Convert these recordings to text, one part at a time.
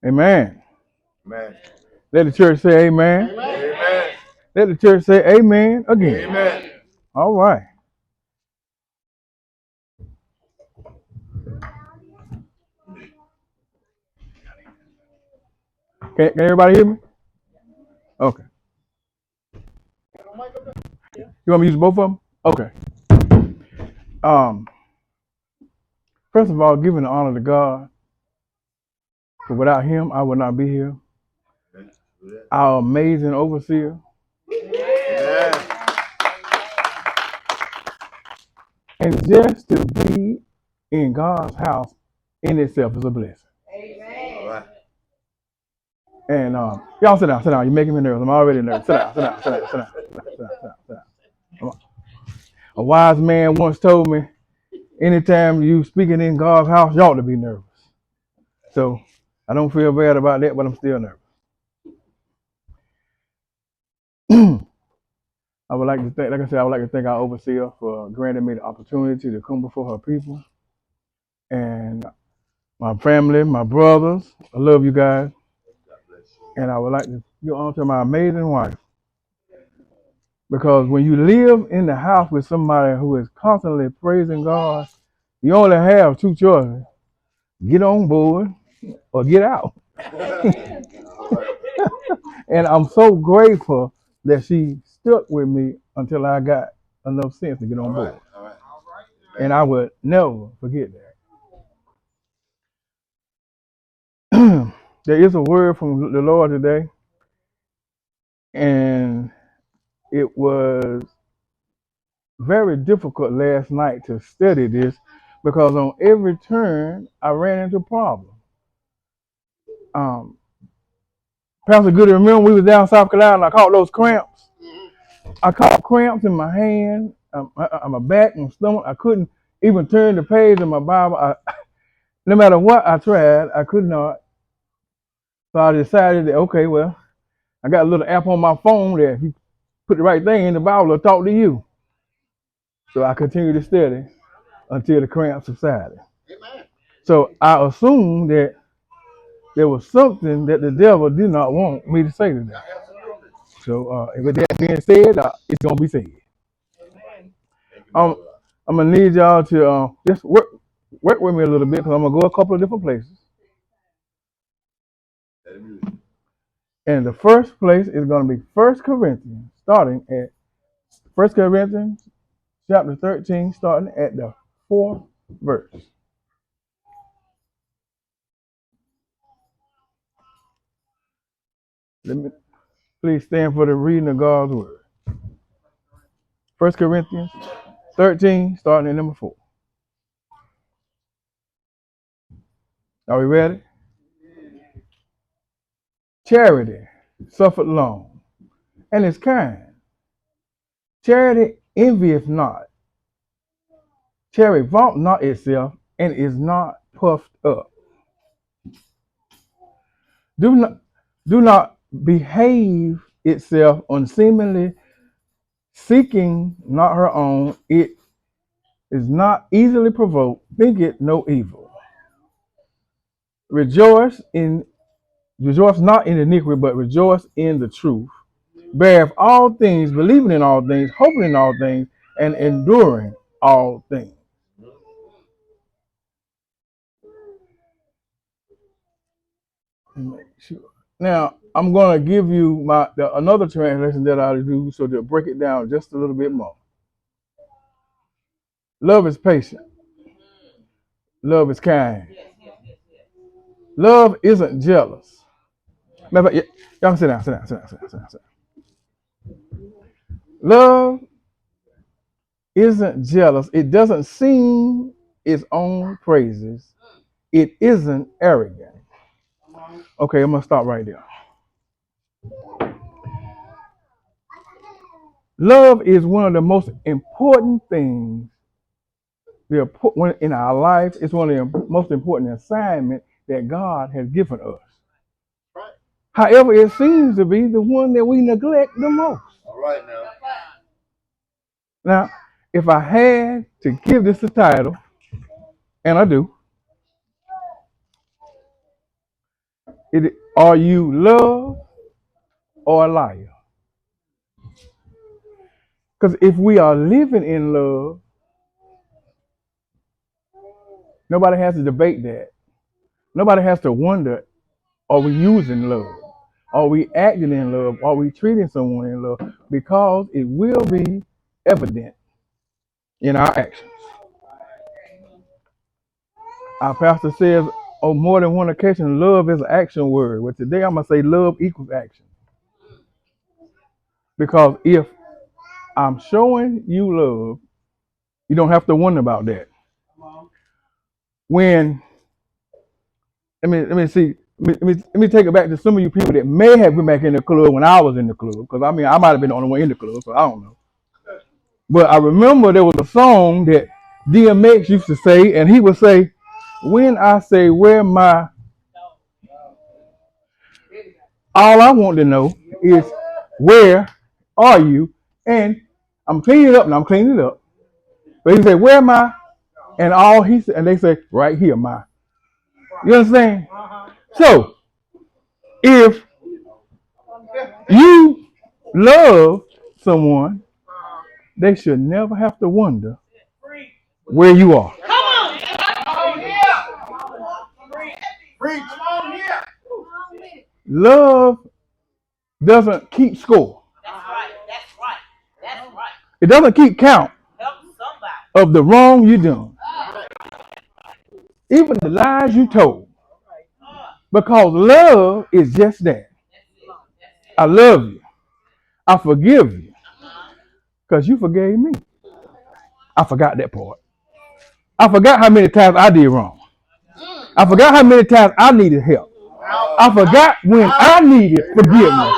Amen. Amen. Let the church say amen. Amen. Let the church say amen again. Amen. All right. Can everybody hear me? Okay. You want me to use both of them? Okay. First of all, giving the honor to God. For without him, I would not be here. Our amazing overseer. Amen. And just to be in God's house in itself is a blessing. All right. And y'all sit down, sit down. You're making me nervous. I'm already nervous. Sit down, sit down, sit down, sit down, sit down, sit down, sit down. A wise man once told me, anytime you speaking in God's house, you ought to be nervous. So I don't feel bad about that, but I'm still nervous. I would like to thank, like I said, I would like to thank our overseer for granting me the opportunity to come before her people. And my family, my brothers, I love you guys. And I would like to give honor to my amazing wife. Because when you live in the house with somebody who is constantly praising God, you only have two choices. Get on board or get out. And I'm so grateful that she stuck with me until I got enough sense to get on board. All right. And I would never forget that. There is a word from the Lord today, and it was very difficult last night to study this because on every turn I ran into problems. Um, Pastor Goody, remember we was down South Carolina and I caught those cramps? I caught cramps in my hand, my back and stomach. I couldn't even turn the page of my Bible. No matter what I tried, I could not. So I decided that, okay, well, I got a little app on my phone that if you put the right thing in the Bible, it'll talk to you. So I continued to study until the cramps subsided. Amen. So I assumed that there was something that the devil did not want me to say today. So with that being said, it's going to be said. I'm going to need y'all to just work with me a little bit because I'm going to go a couple of different places. And the first place is going to be 1 Corinthians, starting at 1 Corinthians chapter 13, starting at the 4th verse. Let me please stand for the reading of God's word. 1 Corinthians 13, starting at number 4. Are we ready? Charity suffered long and is kind. Charity envieth not. Charity vaunt not itself and is not puffed up. Do not behave itself unseemly, seeking not her own. It is not easily provoked, think it no evil. Rejoice not in iniquity, but rejoice in the truth. Beareth all things, believing in all things, hoping in all things, and enduring all things. Make sure. Now, I'm going to give you another translation that I do so to break it down just a little bit more. Love is patient. Love is kind. Love isn't jealous. Matter of fact, y'all sit down. Love isn't jealous. It doesn't sing its own praises. It isn't arrogant. Okay, I'm going to stop right there. Love is one of the most important things in our life. It's one of the most important assignments that God has given us. Right. However, it seems to be the one that we neglect the most. All right now. Now, if I had to give this a title, and I do, are you love or a liar? Because if we are living in love, nobody has to debate that. Nobody has to wonder, are we using love? Are we acting in love? Are we treating someone in love? Because it will be evident in our actions. Our pastor says on more than one occasion, love is an action word. But today I'm going to say love equals action. Because if I'm showing you love, you don't have to wonder about that. When let me take it back to some of you people that may have been back in the club when I was in the club. Because I might have been the only one in the club, so I don't know. But I remember there was a song that DMX used to say, and he would say, when I say where my, all I want to know is where are you? And I'm cleaning it up, and I'm cleaning it up. But he said, where am I? And all he said, and they say, right here, my. You understand? So, if you love someone, they should never have to wonder where you are. Come on! Love doesn't keep score. That's right. It doesn't keep count of the wrong you done. Even the lies you told. Because love is just that. I love you. I forgive you. Because you forgave me. I forgot that part. I forgot how many times I did wrong. I forgot how many times I needed help. I forgot when I needed forgiveness.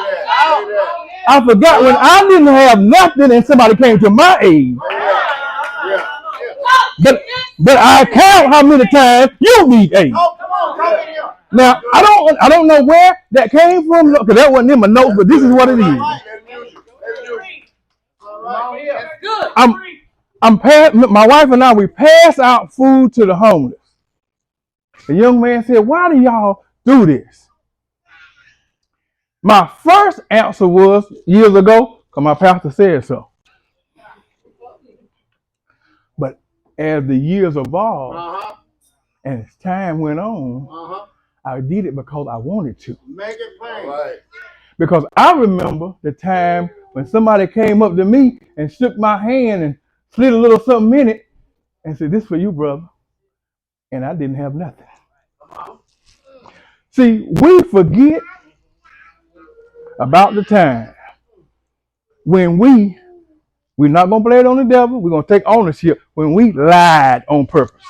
I forgot when I didn't have nothing and somebody came to my aid. But I count how many times you need aid. Now I don't know where that came from because that wasn't in my notes, but this is what it is. My wife and I, we pass out food to the homeless. The young man said, "Why do y'all do this?" My first answer was years ago, because my pastor said so. But as the years evolved and as time went on, I did it because I wanted to. Make it plain. Right. Because I remember the time when somebody came up to me and shook my hand and slid a little something in it and said, "This for you, brother." And I didn't have nothing. See, we forget about the time when we're not going to blame it on the devil. We're going to take ownership when we lied on purpose.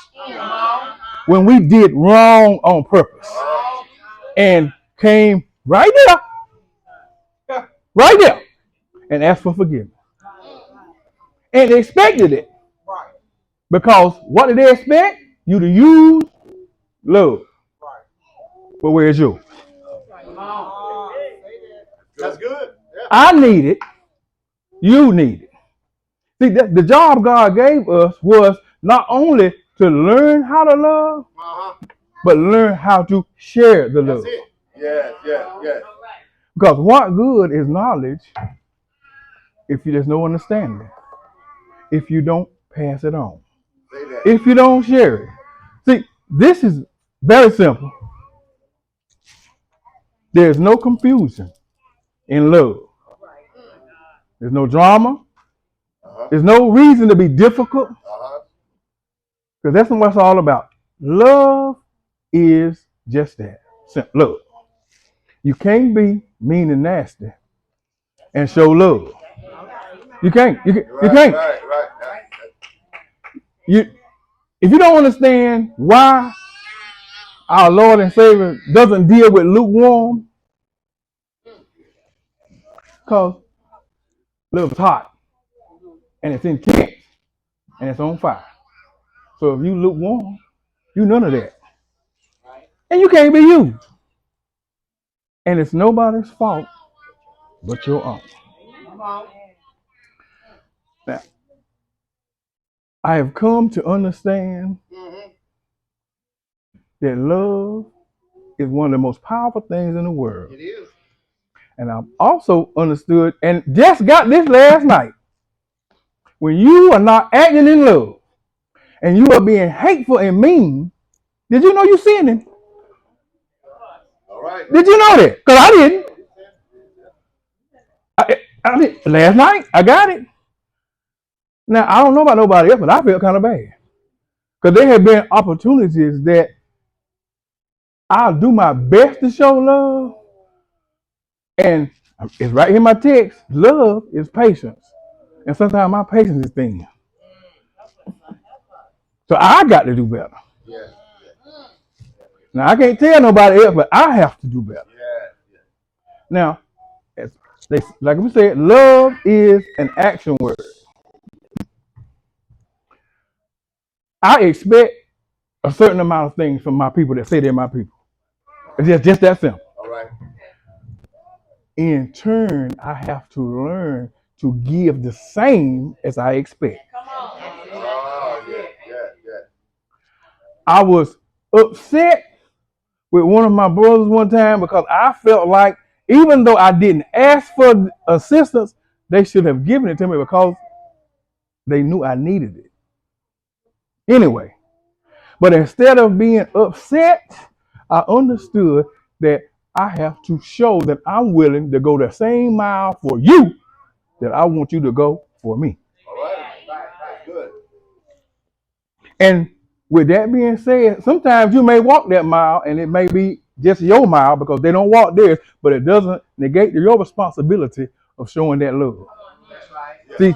When we did wrong on purpose. And came right there, and asked for forgiveness. And they expected it. Because what did they expect? You to use love. But where's yours? That's good. Yeah. I need it. You need it. See, the job God gave us was not only to learn how to love, but learn how to share the love. That's it. Yes. Because what good is knowledge if there's no understanding? If you don't pass it on. If you don't share it. See, this is very simple. There's no confusion in love. There's no drama. There's no reason to be difficult. Because that's what it's all about. Love is just that. Love. You can't be mean and nasty and show love. You can't. You can't. Right. If you don't understand why our Lord and Savior doesn't deal with lukewarm, because love is hot and it's intense and it's on fire. So if you lukewarm, you none of that. And you can't be you. And it's nobody's fault but your own. Now, I have come to understand that love is one of the most powerful things in the world. It is. And I've also understood, and just got this last night, when you are not acting in love, and you are being hateful and mean, did you know you're sinning? All right. Did you know that? Because I didn't. I did. Last night, I got it. Now, I don't know about nobody else, but I felt kind of bad. Because there have been opportunities that I'll do my best to show love. And it's right here in my text. Love is patience. And sometimes my patience is thin. So I got to do better. Yeah. Now, I can't tell nobody else, but I have to do better. Yeah. Now, like we said, love is an action word. I expect a certain amount of things from my people that say they're my people. It's just that simple. All right. In turn, I have to learn to give the same as I expect. Come on. Oh, yeah. I was upset with one of my brothers one time because I felt like even though I didn't ask for assistance, they should have given it to me because they knew I needed it. Anyway, but instead of being upset, I understood that I have to show that I'm willing to go the same mile for you that I want you to go for me. All right. Good. And with that being said, sometimes you may walk that mile and it may be just your mile because they don't walk theirs, but it doesn't negate your responsibility of showing that love. That's right. See,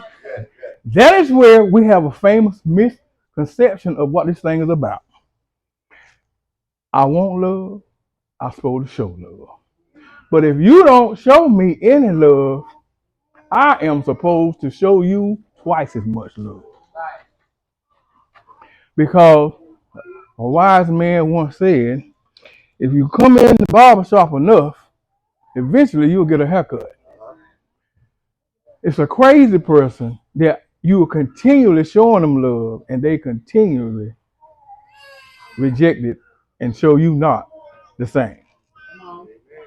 That is where we have a famous misconception of what this thing is about. I want love, I'm supposed to show love. But if you don't show me any love, I am supposed to show you twice as much love. Because a wise man once said, if you come in the barber shop enough, eventually you'll get a haircut. It's a crazy person that you are continually showing them love and they continually reject it and show you not the same.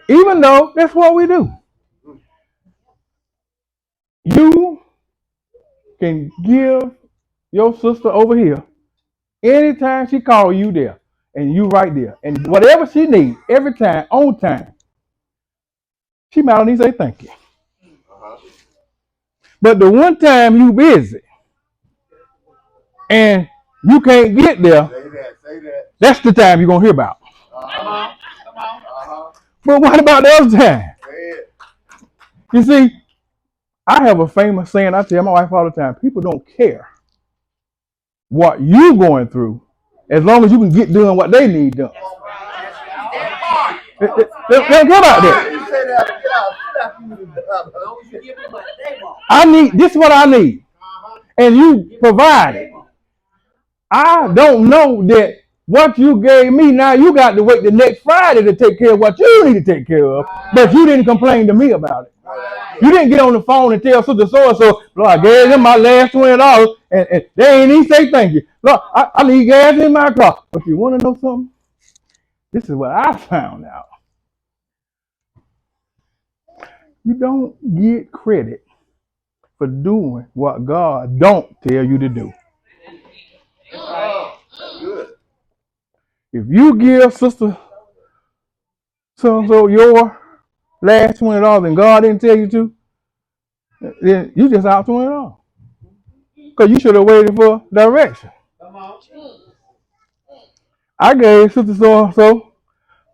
Even though that's what we do. You can give your sister over here anytime she call you there and you right there. And whatever she needs, every time, on time, she might only say thank you. But the one time you busy and you can't get there, say that. That's the time you're gonna hear about. But what about the other time? You see, I have a famous saying I tell my wife all the time, people don't care what you going through as long as you can get done what they need done. They don't care about that. I need, this is what I need. And you provide it. I don't know that what you gave me, now you got to wait the next Friday to take care of what you need to take care of. But you didn't complain to me about it. You didn't get on the phone and tell Sister so-and-so, Lord, I gave them my last $20 and they ain't even say thank you. Lord, I need gas in my car. But you want to know something? This is what I found out. You don't get credit for doing what God don't tell you to do. If you give Sister so your last $20 and God didn't tell you to, then you just out $20. Because you should have waited for direction. I gave Sister so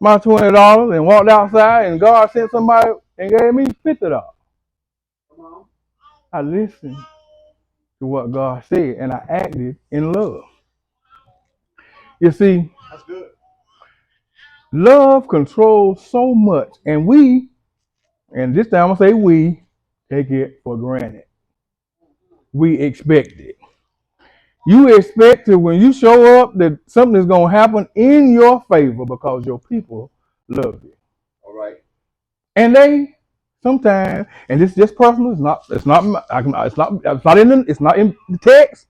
my $20 and walked outside and God sent somebody and gave me $50. I listened to what God said and I acted in love. You see, that's good. Love controls so much, and we, and this time I'm gonna say we, take it for granted. We expect it. You expect to, when you show up, that something is gonna happen in your favor because your people love you. All right. And they sometimes, and this is just personal. It's not in the text.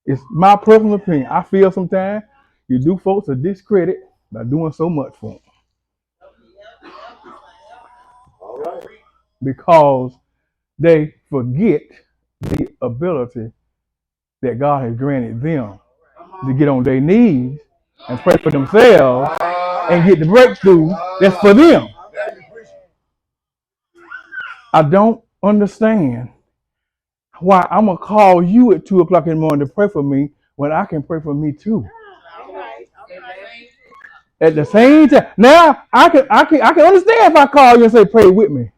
It's my personal opinion. I feel sometimes you do folks a discredit by doing so much for them. All right. Because they forget the ability that God has granted them to get on their knees and pray for themselves and get the breakthrough that's for them. I don't understand why I'm gonna call you at 2 o'clock in the morning to pray for me when I can pray for me too. At the same time, now I can understand if I call you and say pray with me.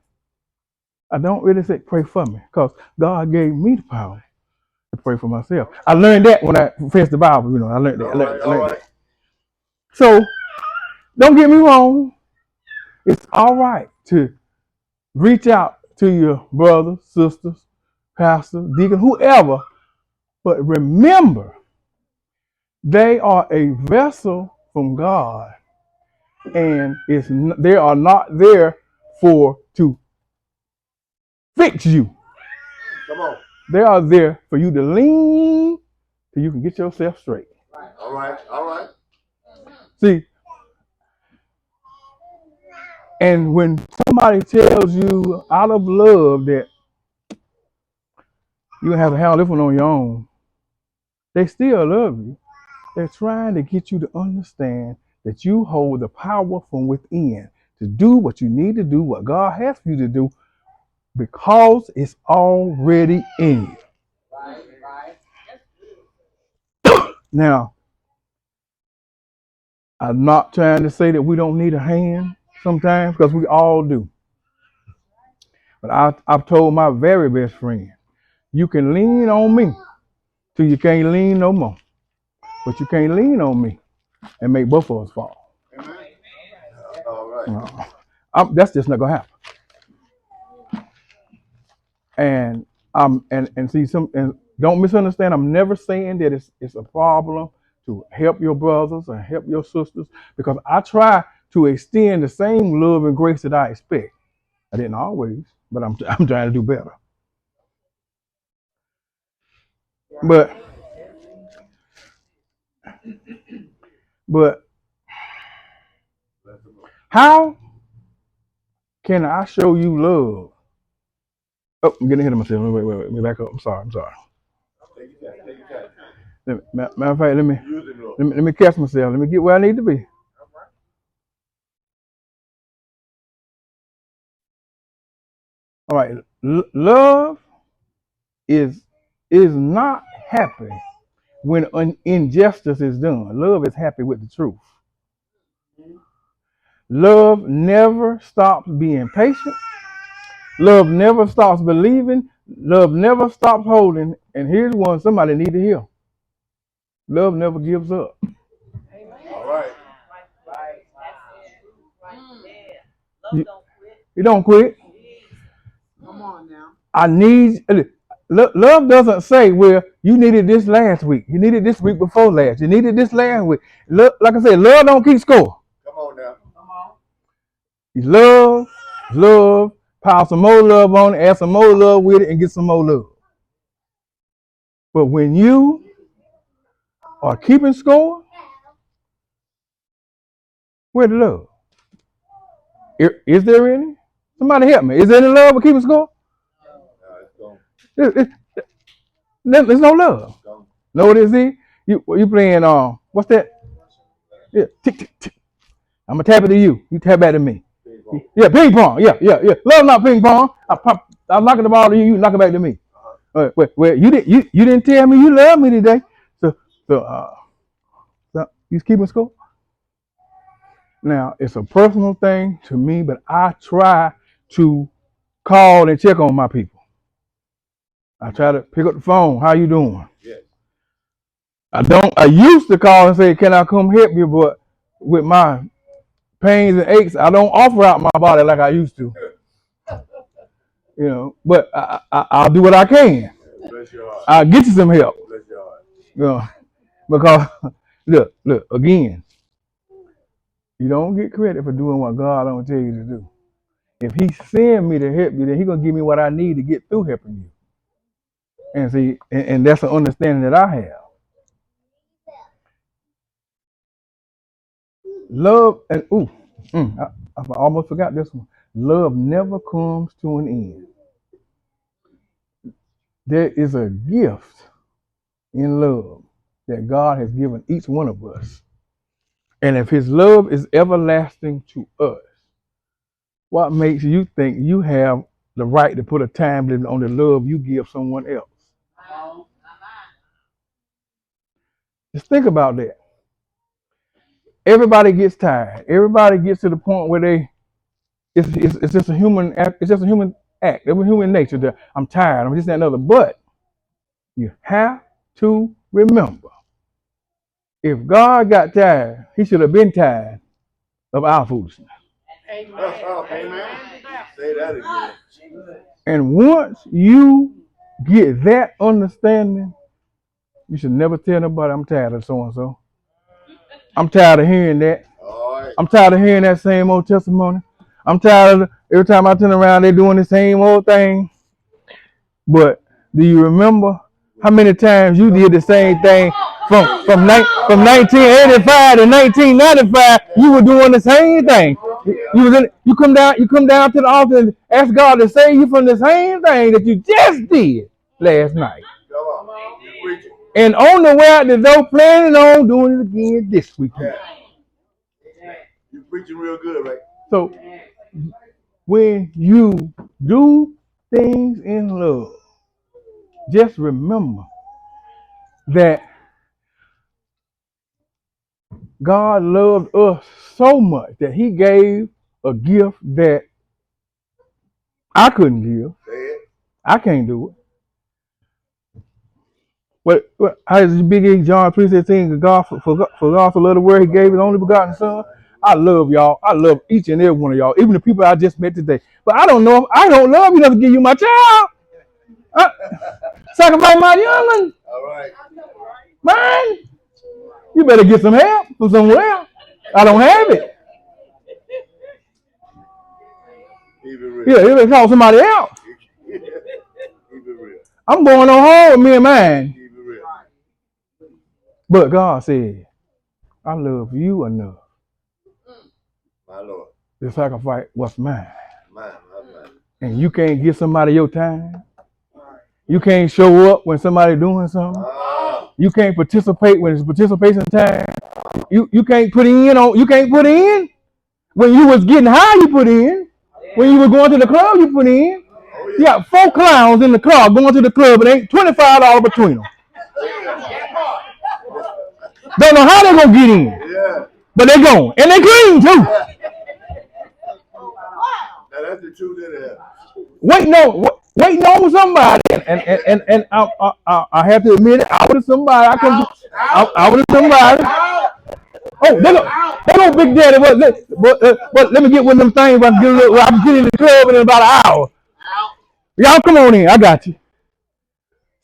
I don't really say pray for me because God gave me the power to pray for myself. I learned that when I faced the Bible. You know, I learned that. I learned that. So don't get me wrong. It's all right to reach out to your brothers, sisters, pastor, deacon, whoever. But remember, they are a vessel from God, and they are not there to fix you. Come on. They are there for you to lean so you can get yourself straight. All right, all right. See, and when somebody tells you out of love that you have to handle this one on your own, they still love you. They're trying to get you to understand that you hold the power from within to do what you need to do, what God has for you to do, because it's already in you. Now, I'm not trying to say that we don't need a hand sometimes, because we all do. But I've told my very best friend, You can lean on me till you can't lean no more. But you can't lean on me and make both of us fall. Amen. All right. That's just not gonna happen. And see and don't misunderstand. I'm never saying that it's a problem to help your brothers and help your sisters, because I try to extend the same love and grace that I expect. I didn't always, but I'm trying to do better. But how can I show you love? Oh, I'm getting ahead of myself. Wait. Let me back up. I'm sorry. Take your time. Matter of fact, let me catch myself. Let me get where I need to be. All right. Love is not happy when injustice is done. Love is happy with the truth. Love never stops being patient. Love never stops believing. Love never stops holding. And here's one somebody need to hear. Love never gives up. All right. You don't quit. Come on now. I need love doesn't say, well, you needed this last week. You needed this week before last. You needed this last week. Like I said, love don't keep score. Come on now. You love, pile some more love on it, add some more love with it, and get some more love. But when you are keeping score, where's the love? Is there any? Somebody help me. Is there any love with keeping score? There's no love. Know what it is? You playing what's that? Yeah, tick tick tick. I'm gonna tap it to you. You tap back to me. Yeah, ping pong. Yeah. Love not ping pong. I'm knocking the ball to you. You knock it back to me. Well, you didn't tell me you love me today. So you keeping score. Now it's a personal thing to me, but I try to call and check on my people. I try to pick up the phone. How you doing? Yes. I used to call and say, can I come help you? But with my pains and aches, I don't offer out my body like I used to. But I'll do what I can. Bless your heart. I'll get you some help. Bless your heart. Because look, again, you don't get credit for doing what God don't tell you to do. If He send me to help you, then He's gonna give me what I need to get through helping you. And see, and that's an understanding that I have. Love and I almost forgot this one. Love never comes to an end. There is a gift in love that God has given each one of us. And if His love is everlasting to us, what makes you think you have the right to put a time limit on the love you give someone else? Just think about that. Everybody gets tired. Everybody gets to the point where it's just a human act. It's just a human act. It's human nature that I'm tired. I'm just that another. But you have to remember, if God got tired, He should have been tired of our foolishness. Amen. Say that again. And once you get that understanding, you should never tell nobody, I'm tired of so and so. I'm tired of hearing that. Right. I'm tired of hearing that same old testimony. I'm tired of every time I turn around, they're doing the same old thing. But do you remember how many times you did the same thing from 1985 to 1995? You were doing the same thing. You come down to the altar and ask God to save you from the same thing that you just did last night. Come on. You're preaching. And on the way out the door, planning on doing it again this week. Yeah. You're preaching real good, right? So when you do things in love, just remember that God loved us so much that He gave a gift that I couldn't give. Say it. I can't do it. What how is Big E John 3:16 for God so loved the world he gave his only begotten son? I love y'all. I love each and every one of y'all, even the people I just met today. But I don't know if I don't love you enough to give you my child. Sacrifice my young one. All right. Man, you better get some help from somewhere. I don't have it. Keep it real. Yeah, you better call somebody else. Keep it real. I'm going on home with me and mine. Keep it real. But God said, I love you enough My Lord. to sacrifice what's mine. Mine. And you can't give somebody your time. You can't show up when somebody's doing something. You can't participate when it's participation time. You can't put in on. You can't put in when you was getting high. You put in when you were going to the club. You put in. You got 4 clowns in the car going to the club. It ain't $25 between them. Don't know how they gonna get in, but they going and they clean too. Now that's the truth in there. Waiting on somebody, and I have to admit it. I would have somebody. I would have somebody. Oh, they go Big Daddy. But let me get one of them things. I can get in the club in about an hour. Y'all come on in. I got you.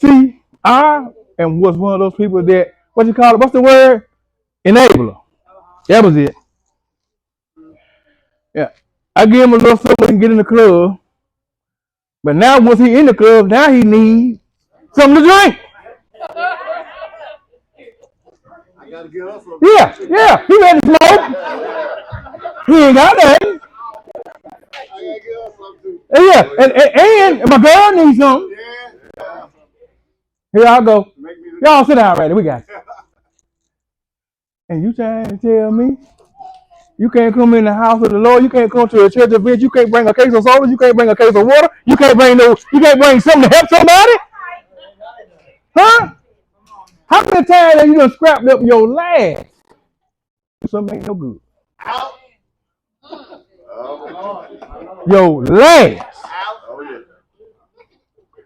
See, I was one of those people that what you call it? What's the word? Enabler. That was it. Yeah. I give him a little something and get in the club. But now once he in the club, now he needs something to drink. I gotta get up from Yeah. He ready to smoke. He ain't got nothing. I gotta get up from too. Yeah. And my girl needs something. Yeah. Here I go. Y'all sit down right there. We got you. And you trying to tell me you can't come in the house of the Lord, you can't come to a church event, you can't bring a case of soda, you can't bring a case of water, you can't bring something to help somebody? Huh? How many times have you done scrapped up your last? Something ain't no good. Your last.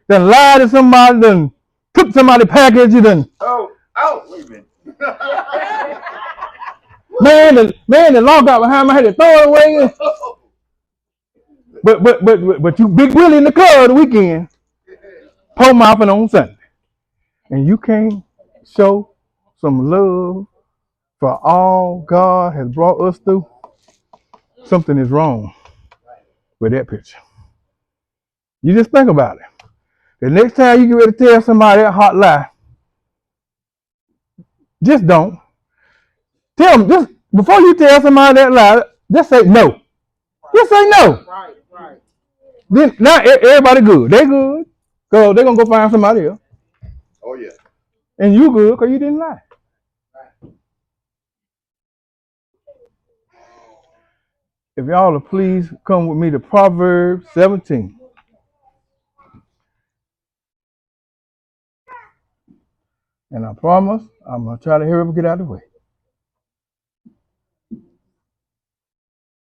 Then lied to somebody, then took somebody's package, you done. Wait a minute. Man, the law got behind my head to throw it away. But you Big Willie in the club the weekend, pole mopping on Sunday. And you can't show some love for all God has brought us through. Something is wrong with that picture. You just think about it. The next time you get ready to tell somebody that hot lie, just don't. Tell them, just before you tell somebody that lie, just say no. Just say no. Right. Then now everybody good. They good. So they're gonna go find somebody else. Oh yeah. And you good because you didn't lie. If y'all will please come with me to Proverbs 17. And I promise I'm gonna try to hurry up and get out of the way.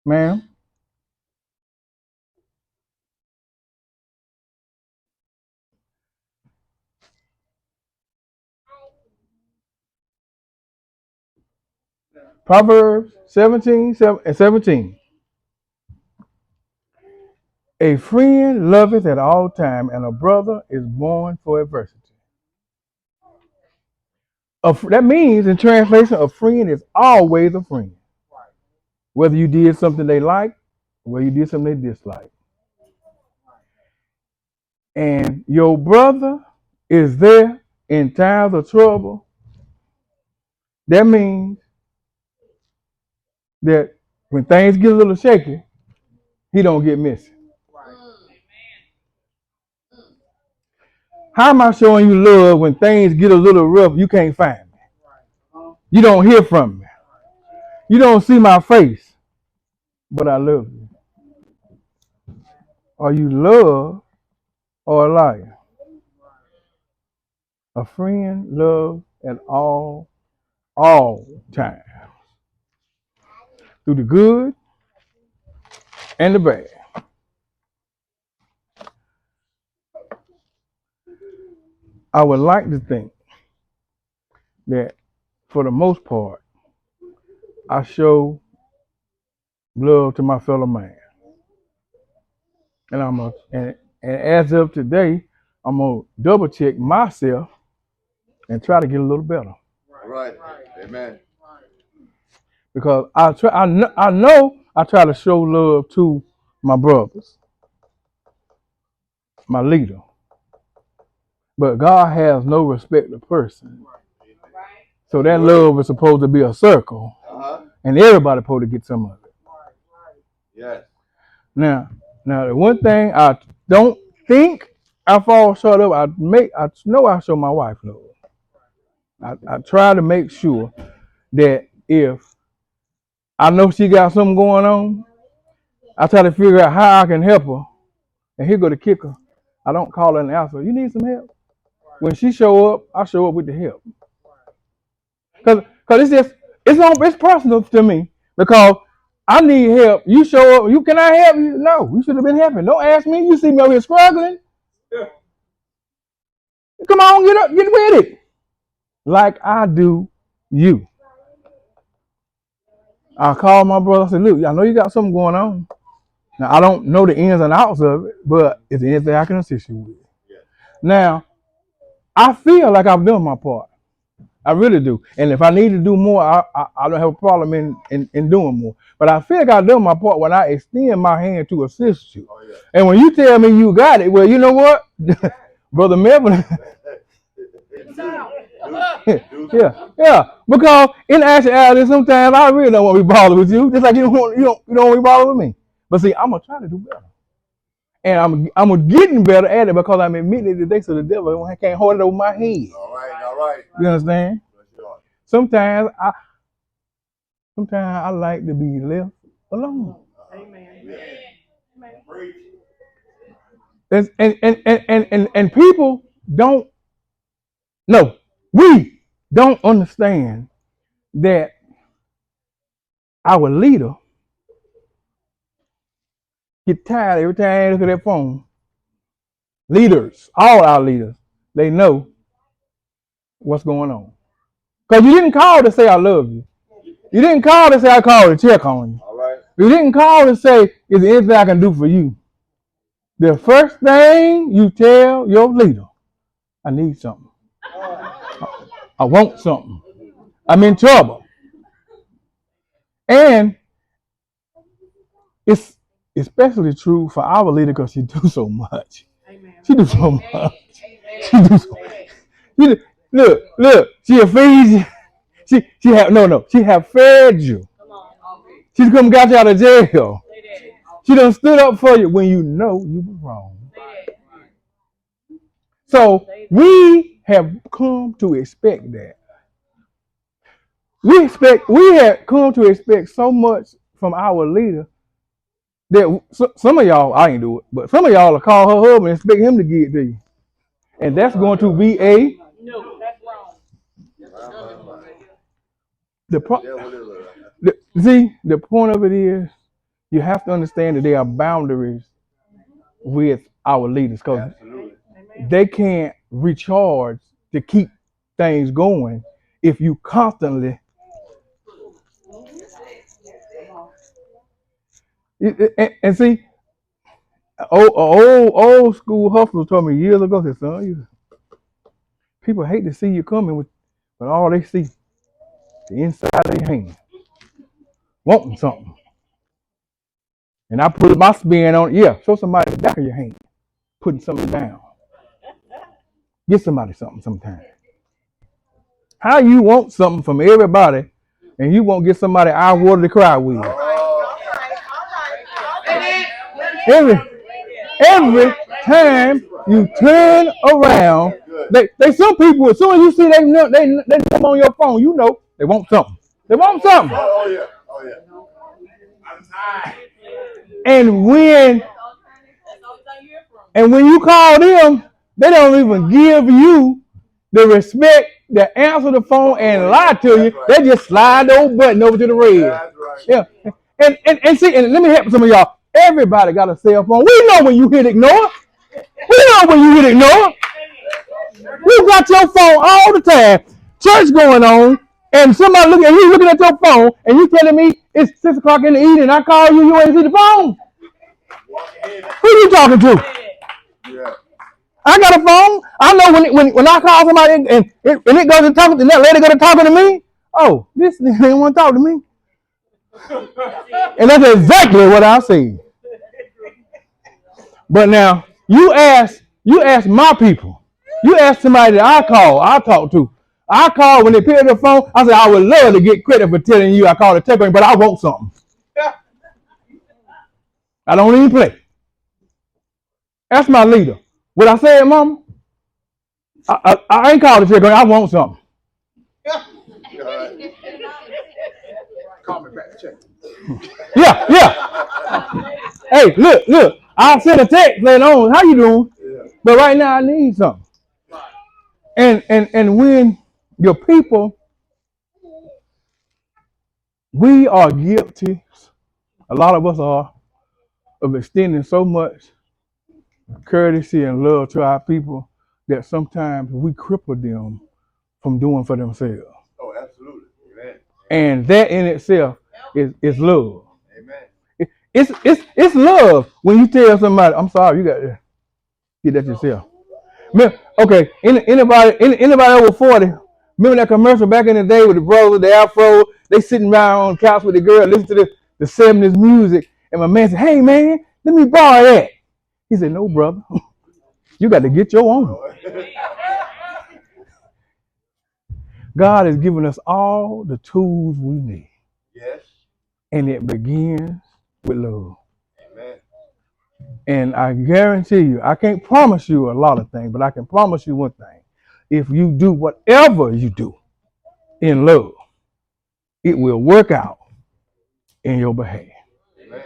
Ma'am. Proverbs 17:17. A friend loveth at all time, and a brother is born for adversity. That means, in translation, a friend is always a friend. Whether you did something they like, or whether you did something they dislike. And your brother is there in times of trouble. That means that when things get a little shaky, he don't get missing. How am I showing you love when things get a little rough? You can't find me. You don't hear from me. You don't see my face, but I love you. Are you love or a liar? A friend loves at all times, through the good and the bad. I would like to think that for the most part, I show love to my fellow man. And as of today, I'm gonna double check myself and try to get a little better. All right. Amen. Because I know I try to show love to my brothers, my leader. But God has no respect of person. So that love is supposed to be a circle. And everybody's supposed to get some of it. Yes. Now the one thing I don't think I fall short of, I know I show my wife love. I try to make sure that if I know she got something going on, I try to figure out how I can help her. And here go the kicker. I don't call her and ask her, you need some help? When she show up, I show up with the help. Cause it's personal to me. Because I need help. You show up, can I help you? No, you should have been helping. Don't ask me. You see me over here struggling. Come on, get up, get with it. Like I do you. I called my brother. I said, look, I know you got something going on. Now, I don't know the ins and outs of it, but is there anything I can assist you with? Yeah. Now, I feel like I've done my part. I really do. And if I need to do more, I don't have a problem in doing more. But I feel like I've done my part when I extend my hand to assist you. Oh, yeah. And when you tell me you got it, well, you know what? Brother Melvin. Yeah. Because in actuality, sometimes I really don't want to be bothered with you, just like you don't want to be bothered with me. But see, I'm gonna try to do better, and I'm getting better at it because I'm admitting it today, so the devil can't hold it over my head. All right. You understand? Sometimes I like to be left alone. Amen. And people don't. No, we don't understand that our leader get tired every time they look at their phone. Leaders, all our leaders, they know what's going on. Because you didn't call to say I love you. You didn't call to say I called to check on you. All right. You didn't call to say, is there anything I can do for you? The first thing you tell your leader, I need something. I want something. I'm in trouble. And it's especially true for our leader because she do so much. Amen. She do so much. She do so much. Look, she'll feed you. She have fed you. She's come got you out of jail. She done stood up for you when you know you were wrong. So we have come to expect that. We have come to expect so much from our leader that some of y'all, I ain't do it, but some of y'all will call her husband and expect him to give it to you. And that's going to be no, that's wrong. The point of it is you have to understand that there are boundaries with our leaders because they can't recharge to keep things going if you constantly and see old school hustler told me years ago, said, son, people hate to see you coming but all they see the inside of your hand wanting something. And I put my spin on it. Yeah, show somebody the back of your hand putting something down. Get somebody something sometime. How you want something from everybody and you won't get somebody eye water to cry with? Every time you turn around, they some people, as soon as you see they come on your phone, you know they want something. They want something. Oh yeah. I'm tired. And when you call them, they don't even give you the respect to answer the phone and lie to you. They just slide the old button over to the red. Yeah. And see, and let me help some of y'all. Everybody got a cell phone. We know when you hit ignore. We know when you hit ignore. You got your phone all the time. church going on, and somebody looking at your phone, and you telling me it's 6 o'clock in the evening. I call you, you ain't see the phone. Who you talking to? Yeah. I got a phone. I know when I call somebody and it goes to talking, and that lady goes to talking to me. Oh, this nigga ain't want to talk to me. And that's exactly what I see. But now you ask my people. You ask somebody that I talk to. I call when they pick up the phone. I say I would love to get credit for telling you I called a telephone, but I want something. I don't even play. That's my leader. What I said, Mama? I ain't called a telephone. I want something. Call me back. Check. Yeah. Hey, look. I'll send a text later on. How you doing? Yeah. But right now I need something. And when your people, we are guilty, a lot of us are, of extending so much courtesy and love to our people that sometimes we cripple them from doing for themselves. Oh, absolutely. Amen. And that in itself is love. Amen. It's love when you tell somebody, I'm sorry, you got to get that yourself. Okay, anybody over 40, remember that commercial back in the day with the brothers, the afro, they sitting around on the couch with the girl, listening to the 70s music, and my man said, hey man, let me borrow that. He said, no brother, you got to get your own. God has given us all the tools we need. Yes. And it begins with love. Amen. And I guarantee you, I can't promise you a lot of things, but I can promise you one thing. If you do whatever you do in love, it will work out in your behalf. Amen.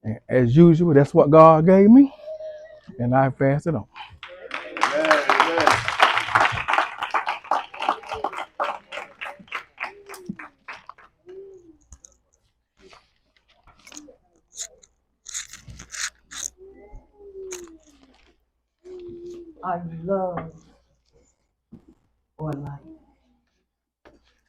And as usual, that's what God gave me, and I pass it on. Amen. Amen. I love